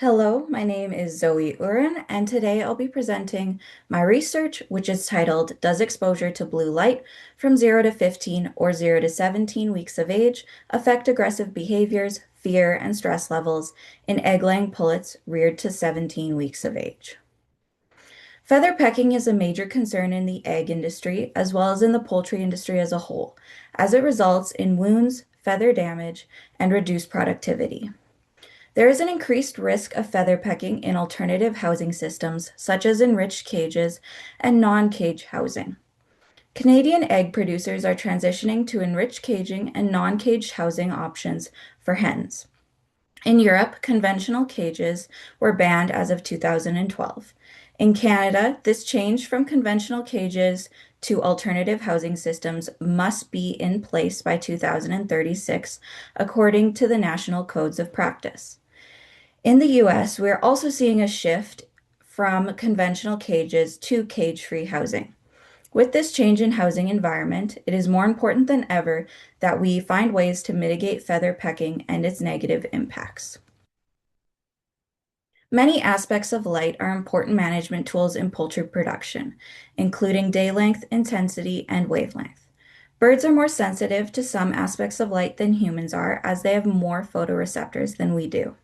Hello, my name is Zoe Uhren, and today I'll be presenting my research, which is titled Does Exposure to Blue Light from 0 to 15 or 0 to 17 weeks of age affect aggressive behaviors, fear, and stress levels in egg-laying pullets reared to 17 weeks of age? Feather pecking is a major concern in the egg industry as well as in the poultry industry as a whole, as it results in wounds, feather damage, and reduced productivity. There is an increased risk of feather pecking in alternative housing systems, such as enriched cages and non-cage housing. Canadian egg producers are transitioning to enriched caging and non-caged housing options for hens. In Europe, conventional cages were banned as of 2012. In Canada, this change from conventional cages to alternative housing systems must be in place by 2036, according to the National Codes of Practice. In the US, we're also seeing a shift from conventional cages to cage-free housing. With this change in housing environment, it is more important than ever that we find ways to mitigate feather pecking and its negative impacts. Many aspects of light are important management tools in poultry production, including day length, intensity, and wavelength. Birds are more sensitive to some aspects of light than humans are, as they have more photoreceptors than we do.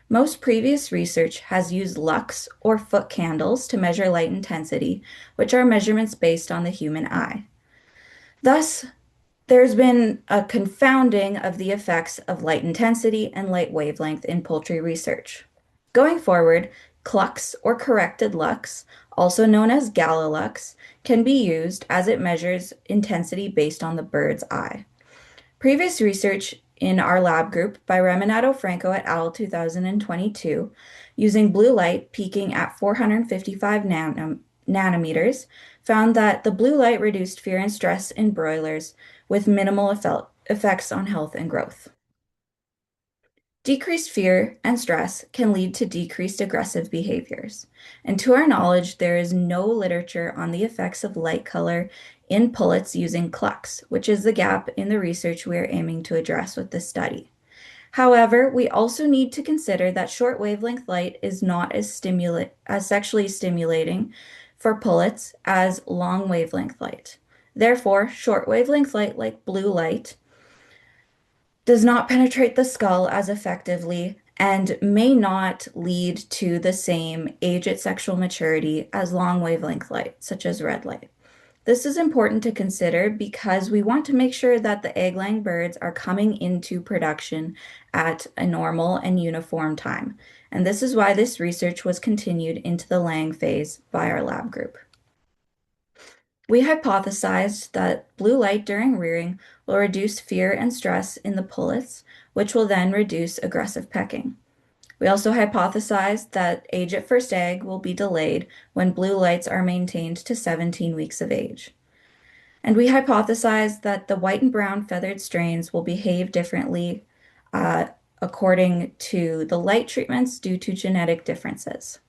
Most previous research has used lux or foot candles to measure light intensity, which are measurements based on the human eye. Thus, there's been a confounding of the effects of light intensity and light wavelength in poultry research. Going forward, CLUX or corrected lux, also known as Gala-lux, can be used as it measures intensity based on the bird's eye. Previous research in our lab group by Reminato Franco et al. 2022, using blue light peaking at 455 nanometers, found that the blue light reduced fear and stress in broilers with minimal effects on health and growth. Decreased fear and stress can lead to decreased aggressive behaviors. And to our knowledge, there is no literature on the effects of light color in pullets using CLUX, which is the gap in the research we are aiming to address with this study. However, we also need to consider that short wavelength light is not as sexually stimulating for pullets as long wavelength light. Therefore, short wavelength light like blue light does not penetrate the skull as effectively and may not lead to the same age at sexual maturity as long wavelength light, such as red light. This is important to consider because we want to make sure that the egg-laying birds are coming into production at a normal and uniform time. And this is why this research was continued into the laying phase by our lab group. We hypothesized that blue light during rearing will reduce fear and stress in the pullets, which will then reduce aggressive pecking. We also hypothesized that age at first egg will be delayed when blue lights are maintained to 17 weeks of age. And we hypothesized that the white and brown feathered strains will behave differently according to the light treatments due to genetic differences.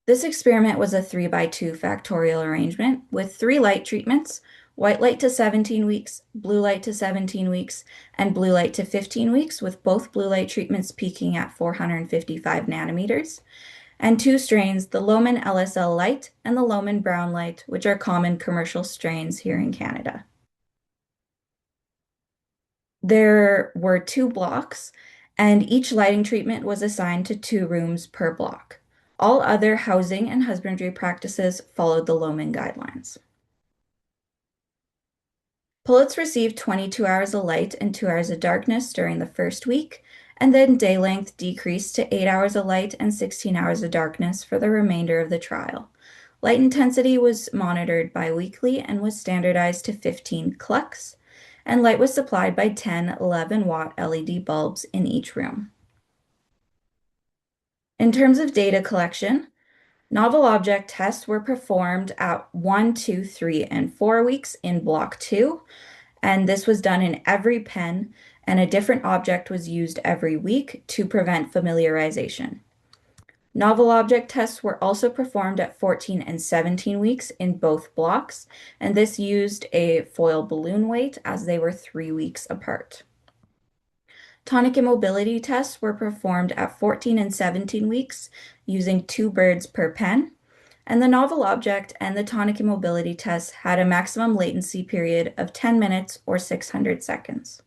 This experiment was a 3x2 factorial arrangement with 3 light treatments: white light to 17 weeks, blue light to 17 weeks, and blue light to 15 weeks, with both blue light treatments peaking at 455 nanometers, and 2 strains, the Lohmann LSL light and the Lohmann brown light, which are common commercial strains here in Canada. There were 2 blocks, and each lighting treatment was assigned to 2 rooms per block. All other housing and husbandry practices followed the Lohmann guidelines. Pullets received 22 hours of light and 2 hours of darkness during the first week, and then day length decreased to 8 hours of light and 16 hours of darkness for the remainder of the trial. Light intensity was monitored biweekly and was standardized to 15 clucks, and light was supplied by 10 11-watt LED bulbs in each room. In terms of data collection, novel object tests were performed at 1, 2, 3, and 4 weeks in Block 2, and this was done in every pen, and a different object was used every week to prevent familiarization. Novel object tests were also performed at 14 and 17 weeks in both blocks, and this used a foil balloon weight as they were 3 weeks apart. Tonic immobility tests were performed at 14 and 17 weeks using 2 birds per pen, and the novel object and the tonic immobility test had a maximum latency period of 10 minutes or 600 seconds.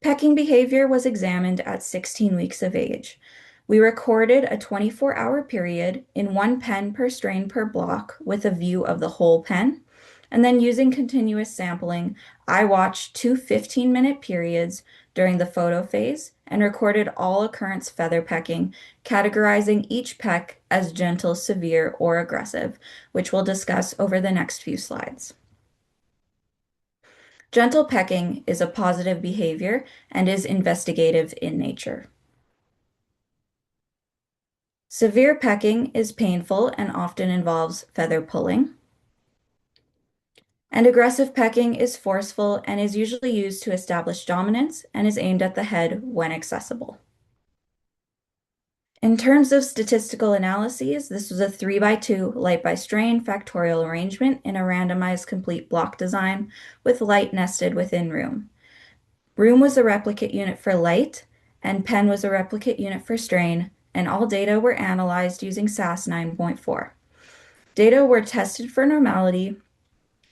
Pecking behavior was examined at 16 weeks of age. We recorded a 24-hour period in 1 pen per strain per block with a view of the whole pen. And then using continuous sampling, I watched 2 15-minute periods during the photo phase and recorded all occurrence feather pecking, categorizing each peck as gentle, severe, or aggressive, which we'll discuss over the next few slides. Gentle pecking is a positive behavior and is investigative in nature. Severe pecking is painful and often involves feather pulling. And aggressive pecking is forceful and is usually used to establish dominance and is aimed at the head when accessible. In terms of statistical analyses, this was a 3x2 light by strain factorial arrangement in a randomized complete block design with light nested within room. Room was a replicate unit for light, and pen was a replicate unit for strain, and all data were analyzed using SAS 9.4. Data were tested for normality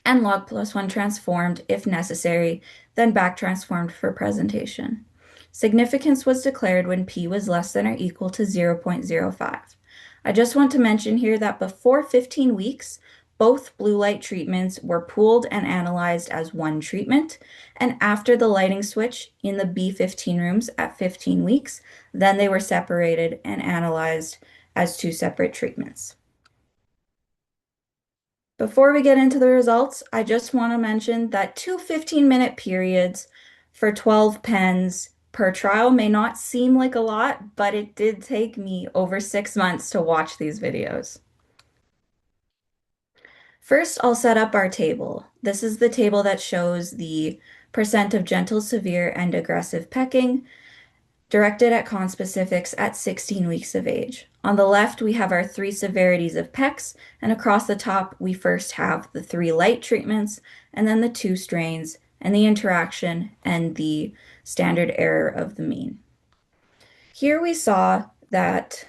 and log+1 transformed if necessary, then back transformed for presentation. Significance was declared when p was less than or equal to 0.05. I just want to mention here that before 15 weeks, both blue light treatments were pooled and analyzed as one treatment, and after the lighting switch in the B15 rooms at 15 weeks, then they were separated and analyzed as 2 separate treatments. Before we get into the results, I just want to mention that 2 15-minute periods for 12 pens per trial may not seem like a lot, but it did take me over 6 months to watch these videos. First, I'll set up our table. This is the table that shows the percent of gentle, severe, and aggressive pecking directed at conspecifics at 16 weeks of age. On the left, we have our 3 severities of pecks, and across the top, we first have the 3 light treatments, and then the 2 strains, and the interaction, and the standard error of the mean. Here we saw that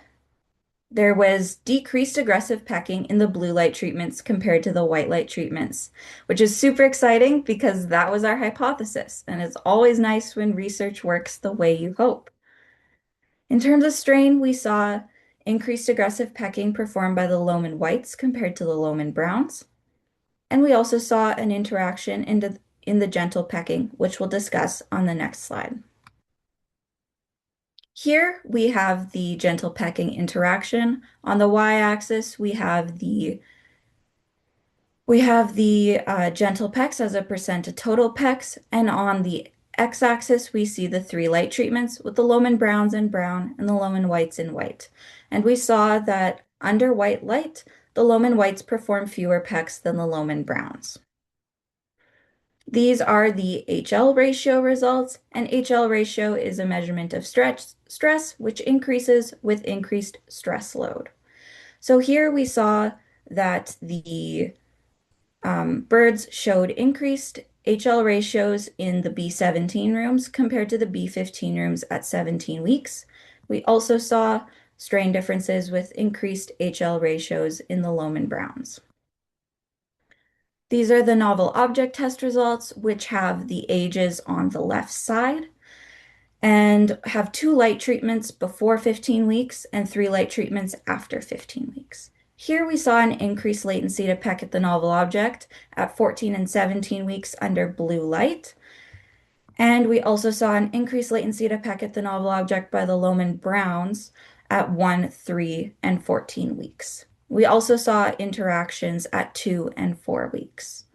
there was decreased aggressive pecking in the blue light treatments compared to the white light treatments, which is super exciting because that was our hypothesis, and it's always nice when research works the way you hope. In terms of strain, we saw increased aggressive pecking performed by the Lohmann whites compared to the Lohmann browns. And we also saw an interaction in the gentle pecking, which we'll discuss on the next slide. Here we have the gentle pecking interaction. On the y-axis, we have the gentle pecks as a percent of total pecks, and on the x-axis, we see the 3 light treatments with the Lohmann browns in brown and the Lohmann whites in white. And we saw that under white light, the Lohmann whites perform fewer pecks than the Lohmann browns. These are the HL ratio results, and HL ratio is a measurement of stress, which increases with increased stress load. So here we saw that the birds showed increased HL ratios in the B17 rooms compared to the B15 rooms at 17 weeks. We also saw strain differences with increased HL ratios in the Lohmann browns. These are the novel object test results, which have the ages on the left side and have 2 light treatments before 15 weeks and 3 light treatments after 15 weeks. Here we saw an increased latency to peck at the novel object at 14 and 17 weeks under blue light. And we also saw an increased latency to peck at the novel object by the Lohmann browns at 1, 3, and 14 weeks. We also saw interactions at 2 and 4 weeks.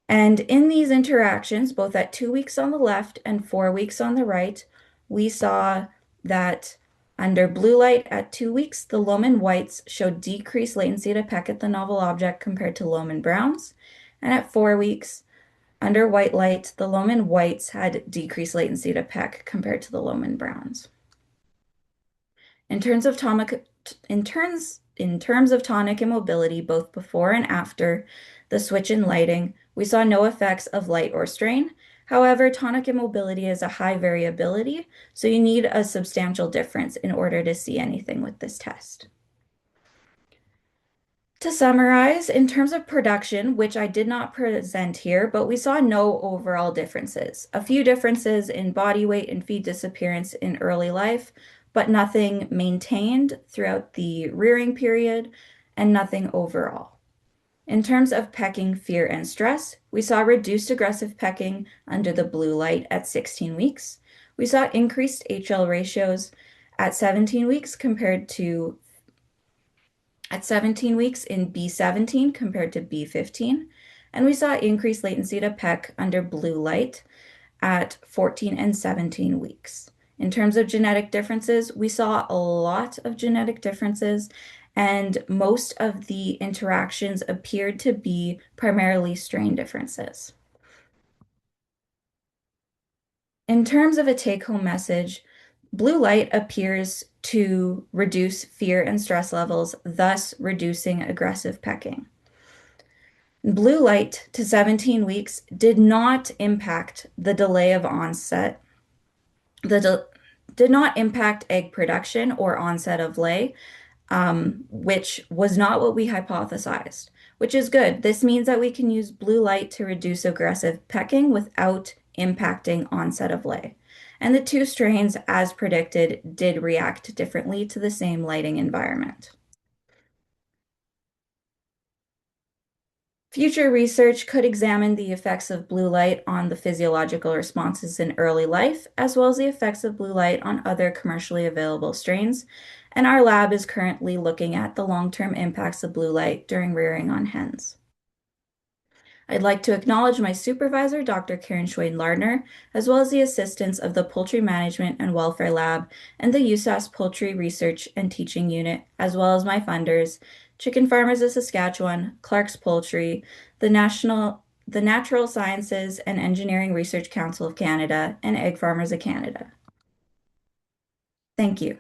And in these interactions, both at 2 weeks on the left and 4 weeks on the right, we saw that under blue light at 2 weeks, the Lohmann whites showed decreased latency to peck at the novel object compared to Lohmann browns. And at 4 weeks, under white light, the Lohmann whites had decreased latency to peck compared to the Lohmann browns. In terms of tonic immobility, both before and after the switch in lighting, we saw no effects of light or strain. However, tonic immobility is a high variability, so you need a substantial difference in order to see anything with this test. To summarize, in terms of production, which I did not present here, but we saw no overall differences. A few differences in body weight and feed disappearance in early life, but nothing maintained throughout the rearing period and nothing overall. In terms of pecking, fear, and stress, we saw reduced aggressive pecking under the blue light at 16 weeks. We saw increased HL ratios at 17 weeks at 17 weeks in B17 compared to B15, and we saw increased latency to peck under blue light at 14 and 17 weeks. In terms of genetic differences, we saw a lot of genetic differences, and most of the interactions appeared to be primarily strain differences. In terms of a take-home message, blue light appears to reduce fear and stress levels, thus reducing aggressive pecking. Blue light to 17 weeks did not impact the delay of onset, did not impact egg production or onset of lay, which was not what we hypothesized, which is good. This means that we can use blue light to reduce aggressive pecking without impacting onset of lay. And the two strains, as predicted, did react differently to the same lighting environment. Future research could examine the effects of blue light on the physiological responses in early life, as well as the effects of blue light on other commercially available strains. And our lab is currently looking at the long-term impacts of blue light during rearing on hens. I'd like to acknowledge my supervisor, Dr. Karen Schweden-Lardner, as well as the assistants of the Poultry Management and Welfare Lab and the USAS Poultry Research and Teaching Unit, as well as my funders, Chicken Farmers of Saskatchewan, Clark's Poultry, the Natural Sciences and Engineering Research Council of Canada, and Egg Farmers of Canada. Thank you.